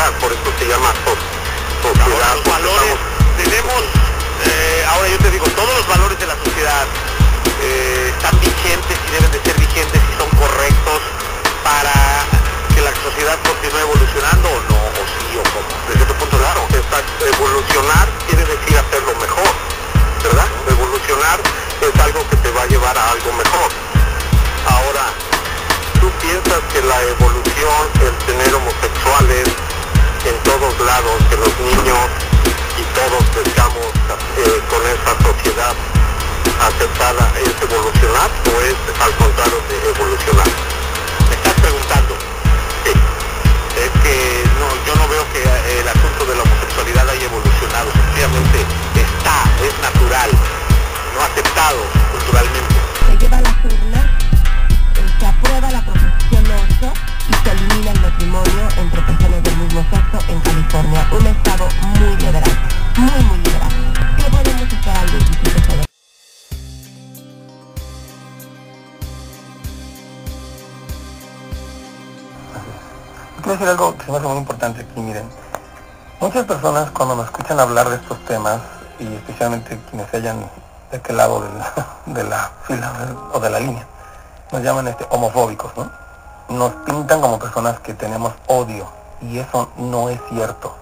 sociedad, por eso se llama sociedad. Los valores, tenemos, ahora yo te digo, todos los valores de la sociedad están vigentes y deben de ser vigentes y son correctos para que la sociedad continúe evolucionando o no, o sí o cómo. Desde tu punto, claro, evolucionar quiere decir hacerlo mejor, ¿verdad? Evolucionar es algo que te va a llevar a algo mejor. Ahora, ¿tú piensas que la evolución, el tener homosexuales en todos lados, que los niños y todos crezcamos con esa sociedad aceptada, es evolucionar o es al contrario de evolucionar? ¿Me estás preguntando? Sí. Es que no, yo no veo que el asunto de la homosexualidad haya evolucionado, sencillamente es natural, no aceptado culturalmente. Se lleva a las urnas, se aprueba la proposición 8 y se elimina el matrimonio entre personas del mismo sexo en California, un estado muy liberal, muy liberal. ¿Qué podemos esperar del 17 de febrero? Quiero decir algo que se me hace muy importante aquí, miren. Muchas personas cuando nos escuchan hablar de estos temas, y especialmente quienes se hallan de aquel lado de la fila o de la línea, nos llaman homofóbicos, ¿no? Nos pintan como personas que tenemos odio, y eso no es cierto.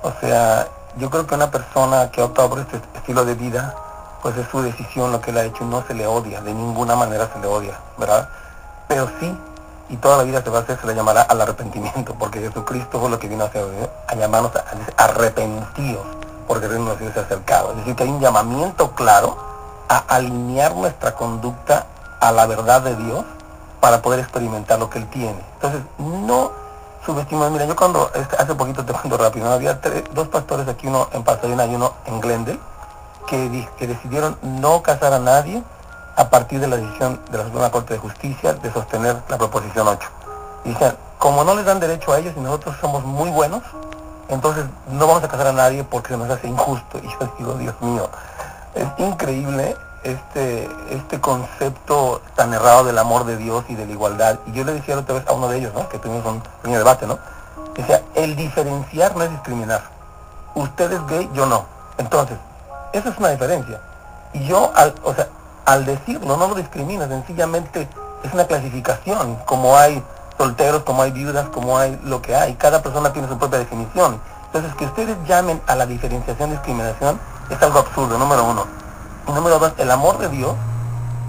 O sea, yo creo que una persona que ha optado por este estilo de vida, pues es su decisión lo que él ha hecho, y no se le odia, de ninguna manera se le odia, ¿verdad? Pero sí, y toda la vida se va a hacer, se le llamará al arrepentimiento, porque Jesucristo fue lo que vino a hacer, a llamarnos a arrepentidos, porque el reino de Dios se ha acercado. Es decir, que hay un llamamiento claro a alinear nuestra conducta a la verdad de Dios para poder experimentar lo que Él tiene. Entonces, no subestimemos. Mira, yo cuando, hace poquito te cuento rápido, ¿no? Había dos pastores aquí, uno en Pasadena y uno en Glendale, que decidieron no casar a nadie a partir de la decisión de la Suprema Corte de Justicia de sostener la proposición 8. Y decían, como no les dan derecho a ellos y nosotros somos muy buenos, entonces no vamos a casar a nadie porque se nos hace injusto. Y yo digo, Dios mío, es increíble este concepto tan errado del amor de Dios y de la igualdad. Y yo le decía la otra vez a uno de ellos, ¿no?, que tuvimos un pequeño debate, ¿no? Decía, el diferenciar no es discriminar. Usted es gay, yo no. Entonces, esa es una diferencia. Y yo, al decirlo, no lo discrimina, sencillamente es una clasificación, como hay solteros, como hay viudas, como hay lo que hay, cada persona tiene su propia definición. Entonces, que ustedes llamen a la diferenciación discriminación es algo absurdo, número uno. Y número dos, el amor de Dios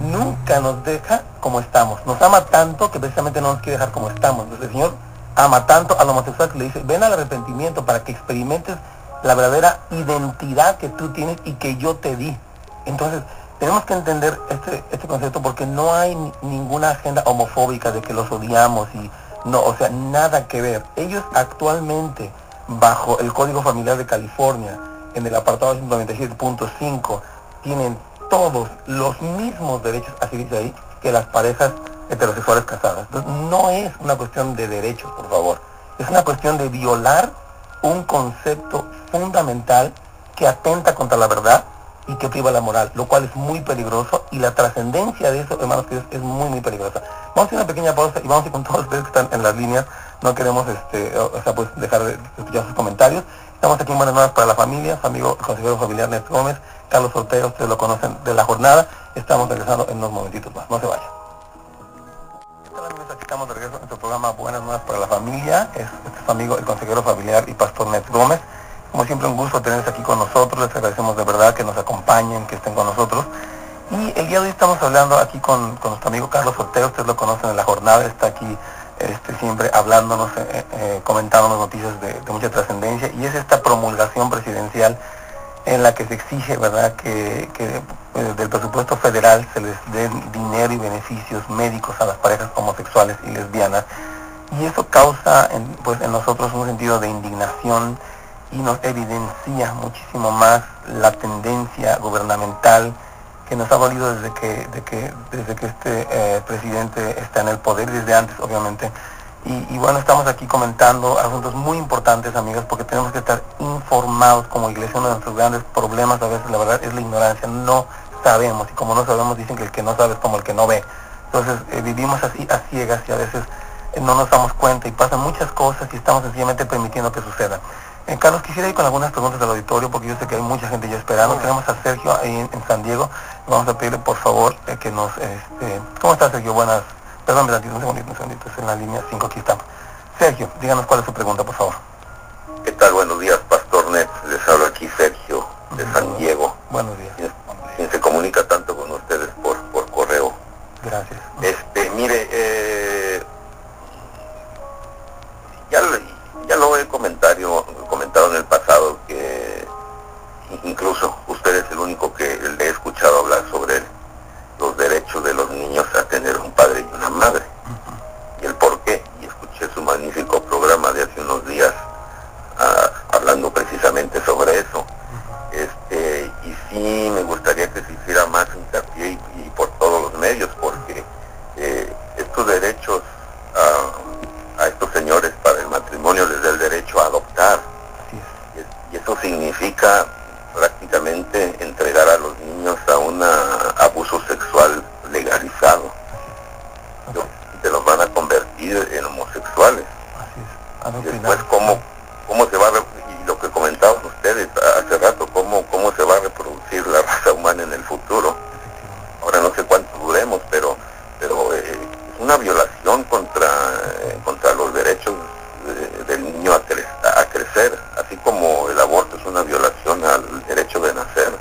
nunca nos deja como estamos, nos ama tanto que precisamente no nos quiere dejar como estamos. Entonces el Señor ama tanto al homosexual que le dice, ven al arrepentimiento para que experimentes la verdadera identidad que tú tienes y que yo te di. Entonces, tenemos que entender este concepto porque no hay ninguna agenda homofóbica de que los odiamos y no, o sea, nada que ver. Ellos actualmente, bajo el Código Familiar de California, en el apartado 197.5, tienen todos los mismos derechos, así dice ahí, que las parejas heterosexuales casadas. Entonces, no es una cuestión de derechos, por favor. Es una cuestión de violar un concepto fundamental que atenta contra la verdad y que priva la moral, lo cual es muy peligroso, y la trascendencia de eso, hermanos queridos, es muy peligrosa. Vamos a hacer una pequeña pausa y vamos a ir con todos ustedes que están en las líneas. No queremos pues dejar de escuchar sus comentarios. Estamos aquí en Buenas Nuevas para la Familia, su amigo el consejero familiar Néstor Gómez, Carlos Ortega, ustedes lo conocen de La Jornada. Estamos regresando en unos momentitos más, no se vayan. ¿Qué tal, amigos? Aquí estamos de regreso en nuestro programa Buenas Nuevas para la Familia. Es su amigo el consejero familiar y pastor Néstor Gómez. Como siempre, un gusto tenerles aquí con nosotros. Les agradecemos de verdad que nos acompañen, que estén con nosotros. Y el día de hoy estamos hablando aquí con nuestro amigo Carlos Ortega. Ustedes lo conocen en La Jornada. Está aquí siempre hablándonos, comentándonos noticias de mucha trascendencia. Y es esta promulgación presidencial en la que se exige, ¿verdad?, que del presupuesto federal se les den dinero y beneficios médicos a las parejas homosexuales y lesbianas. Y eso causa en nosotros un sentido de indignación, y nos evidencia muchísimo más la tendencia gubernamental que nos ha dolido desde que este presidente está en el poder, desde antes obviamente. Y bueno, estamos aquí comentando asuntos muy importantes, amigas, porque tenemos que estar informados como iglesia. Uno de nuestros grandes problemas a veces, la verdad, es la ignorancia. No sabemos, y como no sabemos, dicen que el que no sabe es como el que no ve. Entonces vivimos así a ciegas, y a veces no nos damos cuenta y pasan muchas cosas y estamos sencillamente permitiendo que sucedan. Carlos, quisiera ir con algunas preguntas del auditorio porque yo sé que hay mucha gente ya esperando. Tenemos a Sergio ahí en San Diego. Vamos a pedirle por favor que nos... ¿Cómo está, Sergio? Buenas... Perdón, un segundito, es en la línea 5, aquí estamos. Sergio, díganos cuál es su pregunta, por favor. ¿Qué tal? Buenos días, Pastor Net. Les hablo aquí Sergio, de San Diego. Buenos días. Quien se comunica tanto con ustedes por correo. Gracias. Mire, ya lo he comentado en el pasado, que incluso usted es el único que le he escuchado hablar sobre los derechos de los niños a tener un padre y una madre. Y el por qué. Y escuché su magnífico programa de hace unos días hablando precisamente sobre eso. Y sí me gustaría que se hiciera más hincapié y por todos los medios, porque estos derechos a estos señores para el matrimonio les da el derecho a adoptar. Y eso significa prácticamente entregar a los niños a un abuso sexual legalizado. Se los van a convertir en homosexuales. Y después cómo se va a y lo que comentaban ustedes hace rato, cómo se va a reproducir la raza humana en el futuro. Ahora no sé cuánto duremos, pero es una violación contra los derechos del niño a crecer, así como el aborto es una violación al derecho de nacer.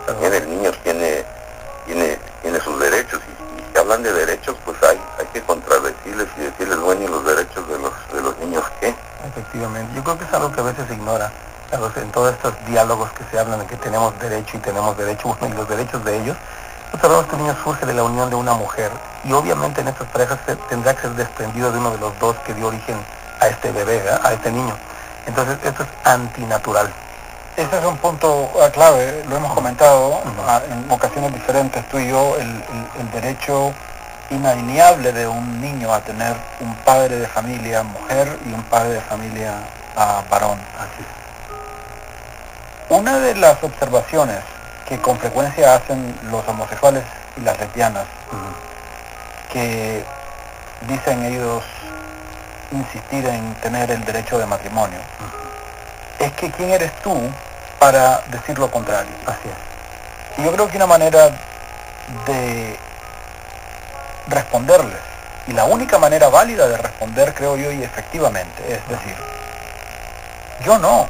También el niño tiene sus derechos, y si hablan de derechos, pues hay que contradecirles y decirles, bueno, ¿y los derechos de los niños qué? Efectivamente, yo creo que es algo que a veces se ignora, Carlos, en todos estos diálogos que se hablan de que tenemos derecho y tenemos derecho, bueno, y los derechos de ellos. Nosotros sabemos que el niño surge de la unión de una mujer, y obviamente en estas parejas tendrá que ser desprendido de uno de los dos que dio origen a este bebé, a este niño. Entonces esto es antinatural. Ese es un punto clave, lo hemos comentado en ocasiones diferentes, tú y yo, el derecho inalienable de un niño a tener un padre de familia mujer y un padre de familia varón. Así es. Una de las observaciones que con frecuencia hacen los homosexuales y las lesbianas, que dicen ellos insistir en tener el derecho de matrimonio, es que ¿quién eres tú para decir lo contrario? Así es. Y yo creo que una manera de responderles, y la única manera válida de responder, creo yo, y efectivamente, es decir, yo no.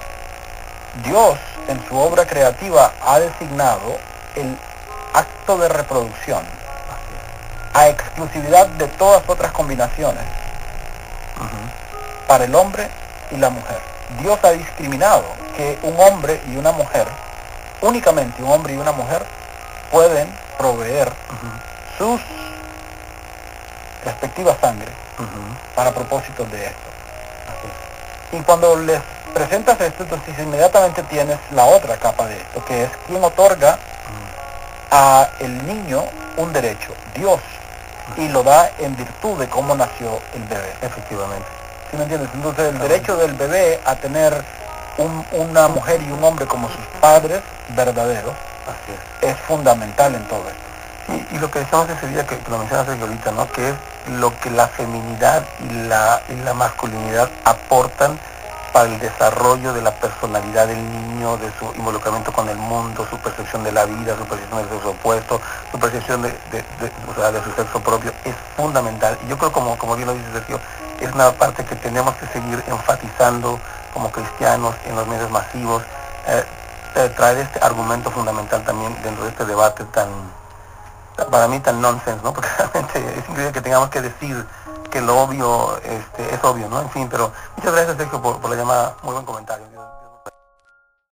Dios en su obra creativa ha designado el acto de reproducción a exclusividad de todas otras combinaciones para el hombre y la mujer. Dios ha discriminado que un hombre y una mujer, únicamente un hombre y una mujer, pueden proveer sus respectivas sangre para propósitos de esto. Y cuando les presentas esto, entonces inmediatamente tienes la otra capa de esto, que es quién otorga a el niño un derecho, Dios, y lo da en virtud de cómo nació el bebé. Efectivamente. ¿Sí me entiendes? Entonces el derecho del bebé a tener una mujer y un hombre como sus padres verdaderos es fundamental en todo esto. Y lo que decíamos ese día que lo mencionaste ahorita, ¿no? Que es lo que la feminidad y la masculinidad aportan para el desarrollo de la personalidad del niño, de su involucramiento con el mundo, su percepción de la vida, su percepción del sexo opuesto, su percepción de su sexo propio, es fundamental. Y yo creo, como bien lo dice Sergio, es una parte que tenemos que seguir enfatizando como cristianos en los medios masivos, traer este argumento fundamental también dentro de este debate para mí tan nonsense, ¿no? Porque realmente es increíble que tengamos que decir que lo obvio es obvio, ¿no? En fin, pero muchas gracias, Sergio, por la llamada. Muy buen comentario.